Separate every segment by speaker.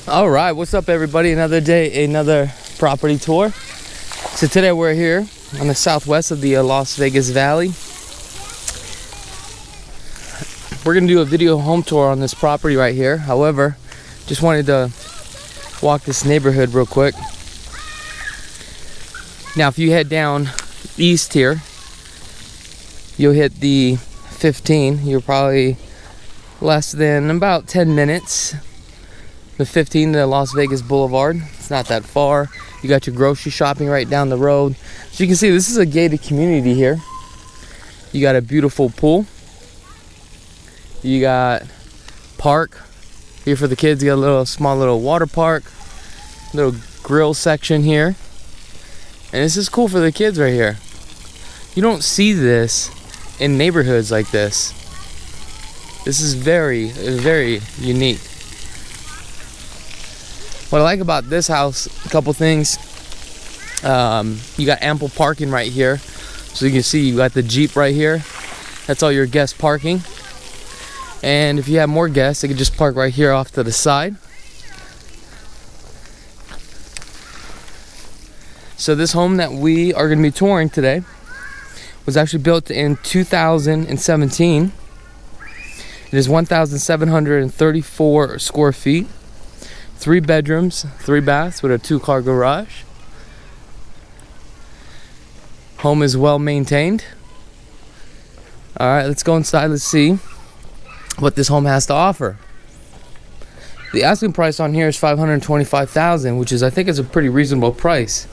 Speaker 1: All right, what's up everybody? Another day, another property tour. So today we're here on the southwest of the Las Vegas Valley. We're gonna do a video home tour on this property right here. However, just wanted to walk this neighborhood real quick. Now if you head down east here, you'll hit the 15. You're probably less than about 10 minutes. The 15 to Las Vegas Boulevard. It's not that far. You got your grocery shopping right down the road. So you can see this is a gated community here. You got a beautiful pool. You got park here for the kids. You got a little small little water park, little grill section here. And this is cool for the kids right here. You don't see this in neighborhoods like this. This is very, very unique. What I like about this house, a couple things. You got ample parking right here. So you can see you got the Jeep right here. That's all your guest parking. And if you have more guests, they can just park right here off to the side. So this home that we are going to be touring today was actually built in 2017. It is 1,734 square feet. 3 bedrooms, 3 baths with a 2-car garage. Home is well maintained. All right, let's go inside. Let's see what this home has to offer. The asking price on here is $525,000, which is, I think, is a pretty reasonable price.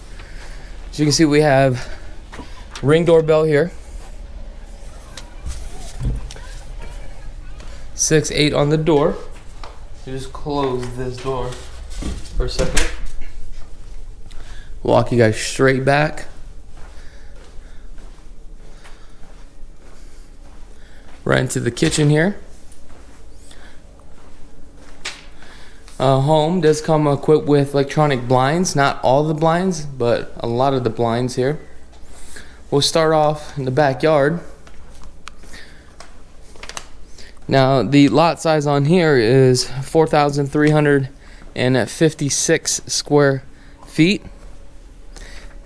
Speaker 1: As you can see, we have Ring doorbell here. 6'8" on the door. Just close this door for a second. Walk you guys straight back. Right into the kitchen here. Home does come equipped with electronic blinds. Not all the blinds, but a lot of the blinds here. We'll start off in the backyard. Now the lot size on here is 4,356 square feet.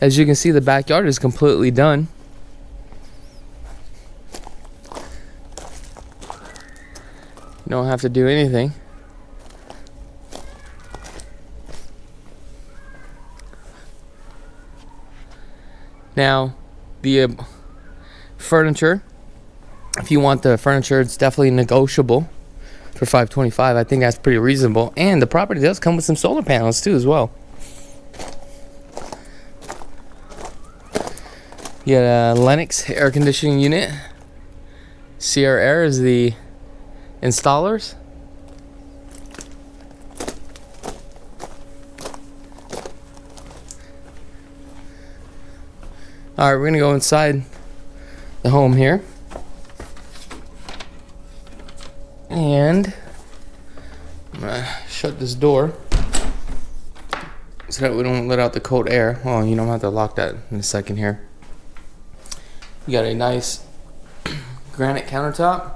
Speaker 1: As you can see, the backyard is completely done. You don't have to do anything. Now the furniture, if you want the furniture, it's definitely negotiable for $525. I think that's pretty reasonable. And the property does come with some solar panels too as well. You got a Lennox air conditioning unit. Sierra Air is the installers. Alright, we're gonna go inside the home here. And I'm gonna shut this door so that we don't let out the cold air. Well, you don't have to lock that in a second here. You got a nice granite countertop.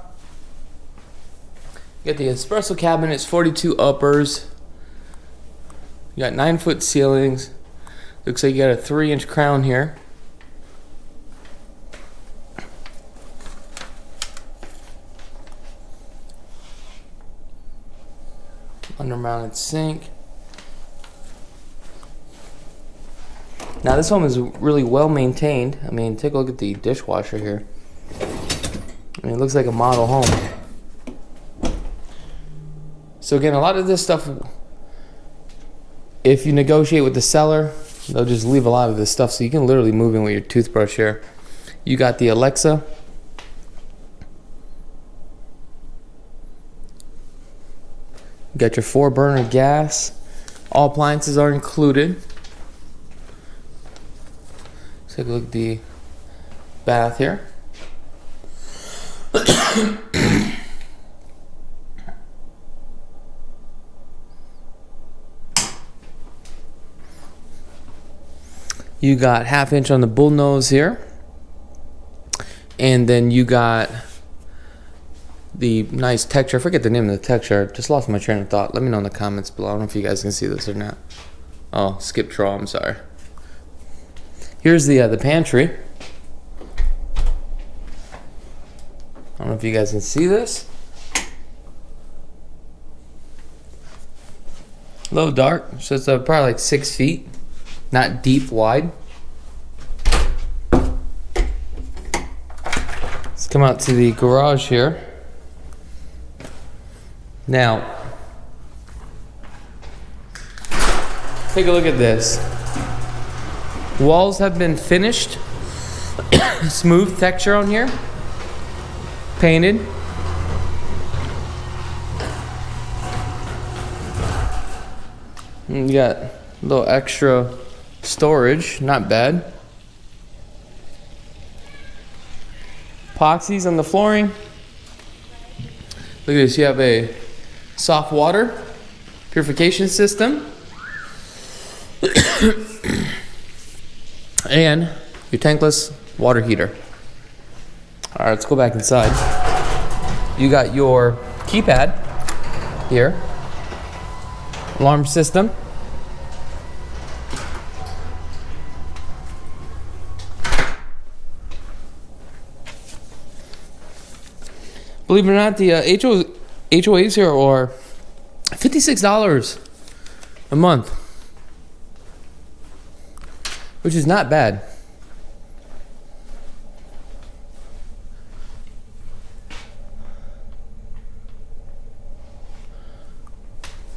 Speaker 1: You got the espresso cabinets, 42 uppers. You got 9-foot ceilings. Looks like you got a 3-inch crown here. Under-mounted sink. Now this home is really well maintained. I mean, take a look at the dishwasher here. I mean, it looks like a model home. So again, a lot of this stuff, if you negotiate with the seller, they'll just leave a lot of this stuff, so you can literally move in with your toothbrush here. You got the Alexa. You got your 4-burner gas. All appliances are included. Let's take a look at the bath here. You got 1/2 inch on the bullnose here. And then you got the nice texture. I forget the name of the texture. Just lost my train of thought. Let me know in the comments below. I don't know if you guys can see this or not. Oh, skip troll. I'm sorry. Here's the pantry. I don't know if you guys can see this. A little dark, so it's probably like 6 feet, not deep, wide. Let's come out to the garage here. Now, take a look at this. Walls have been finished. Smooth texture on here. Painted. And you got a little extra storage, not bad. Epoxies on the flooring. Look at this, you have a soft water purification system. And your tankless water heater. All right, let's go back inside. You got your keypad here. Alarm system. Believe it or not, the HOAs here are $56 a month, which is not bad.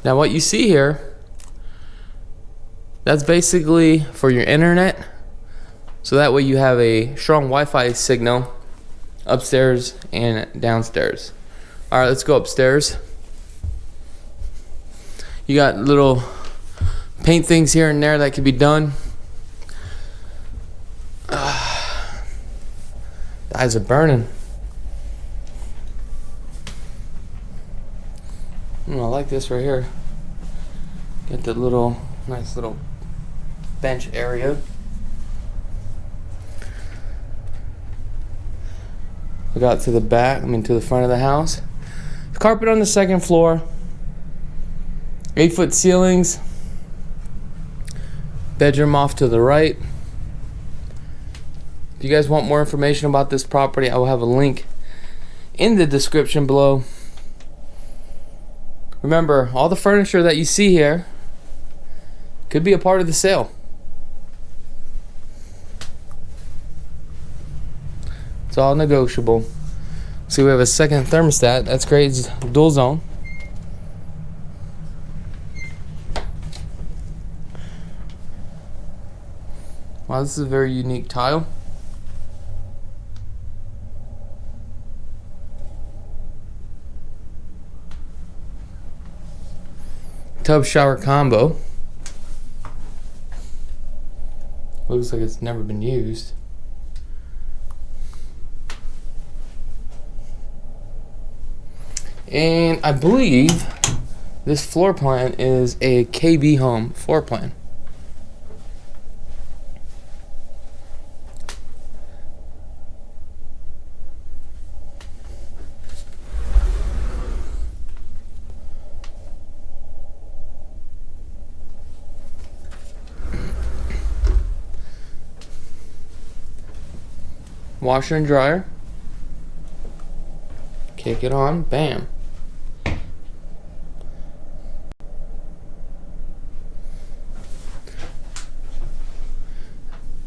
Speaker 1: Now what you see here, that's basically for your internet, so that way you have a strong Wi-Fi signal upstairs and downstairs. All right, let's go upstairs. You got little paint things here and there that can be done. The eyes are burning. I like this right here. Get the nice little bench area. We got to the back, to the front of the house. Carpet on the second floor. 8-foot ceilings. Bedroom off to the right. If you guys want more information about this property, I will have a link in the description below. Remember, all the furniture that you see here could be a part of the sale. It's all negotiable. See, we have a second thermostat. That's great. It's dual zone. Wow, this is a very unique tile. Tub shower combo. Looks like it's never been used. And I believe this floor plan is a KB home floor plan. Washer and dryer. Kick it on, bam.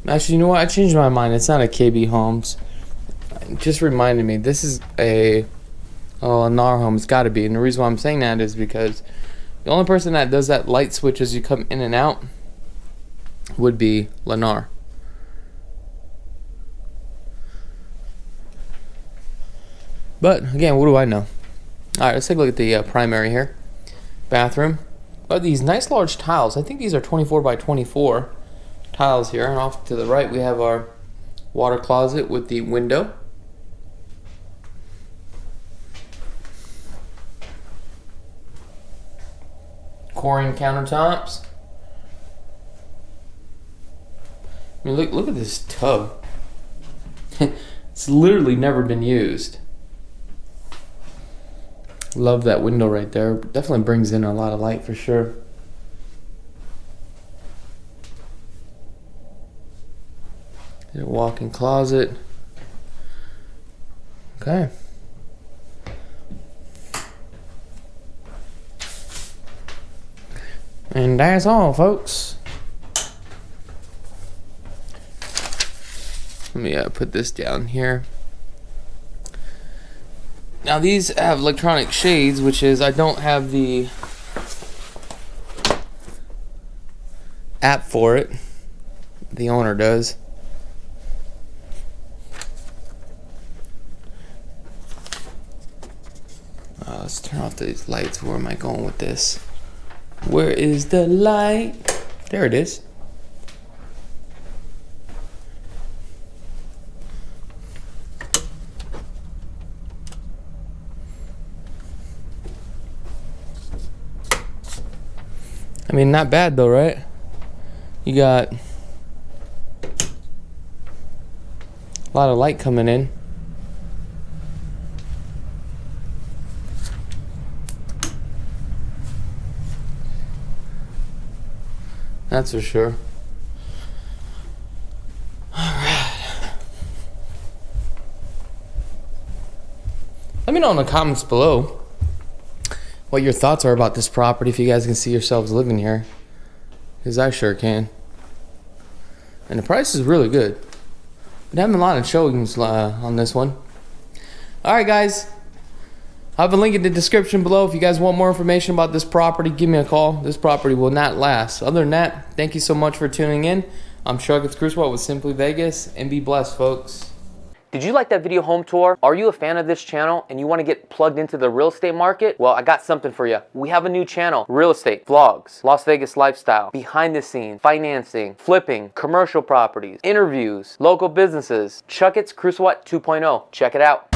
Speaker 1: Actually, you know what? I changed my mind. It's not a KB Homes. It just reminded me. This is a NAR home. It's got to be. And the reason why I'm saying that is because the only person that does that light switch as you come in and out would be Lennar. But again, what do I know? All right, let's take a look at the primary here. Bathroom. Oh, these nice large tiles. I think these are 24 by 24 tiles here. And off to the right, we have our water closet with the window. Coring countertops. I mean, look at this tub. It's literally never been used. Love that window right there. Definitely brings in a lot of light for sure. Your walk-in closet. Okay. And that's all, folks. Let me put this down here. Now these have electronic shades, which is, I don't have the app for it. The owner does. Let's turn off these lights. Where am I going with this? Where is the light? There it is. I mean, not bad though, right? You got a lot of light coming in. That's for sure. Alright. Let me know in the comments below what your thoughts are about this property, if you guys can see yourselves living here. Because I sure can. And the price is really good. Been having a lot of showings on this one. Alright guys. I'll have a link in the description below. If you guys want more information about this property, give me a call. This property will not last. Other than that, thank you so much for tuning in. I'm Krulsawat with Simply Vegas, and be blessed, folks. Did you like that video home tour? Are you a fan of this channel and you want to get plugged into the real estate market? Well, I got something for you. We have a new channel, real estate, vlogs, Las Vegas lifestyle, behind the scenes, financing, flipping, commercial properties, interviews, local businesses, Krulsawat 2.0. Check it out.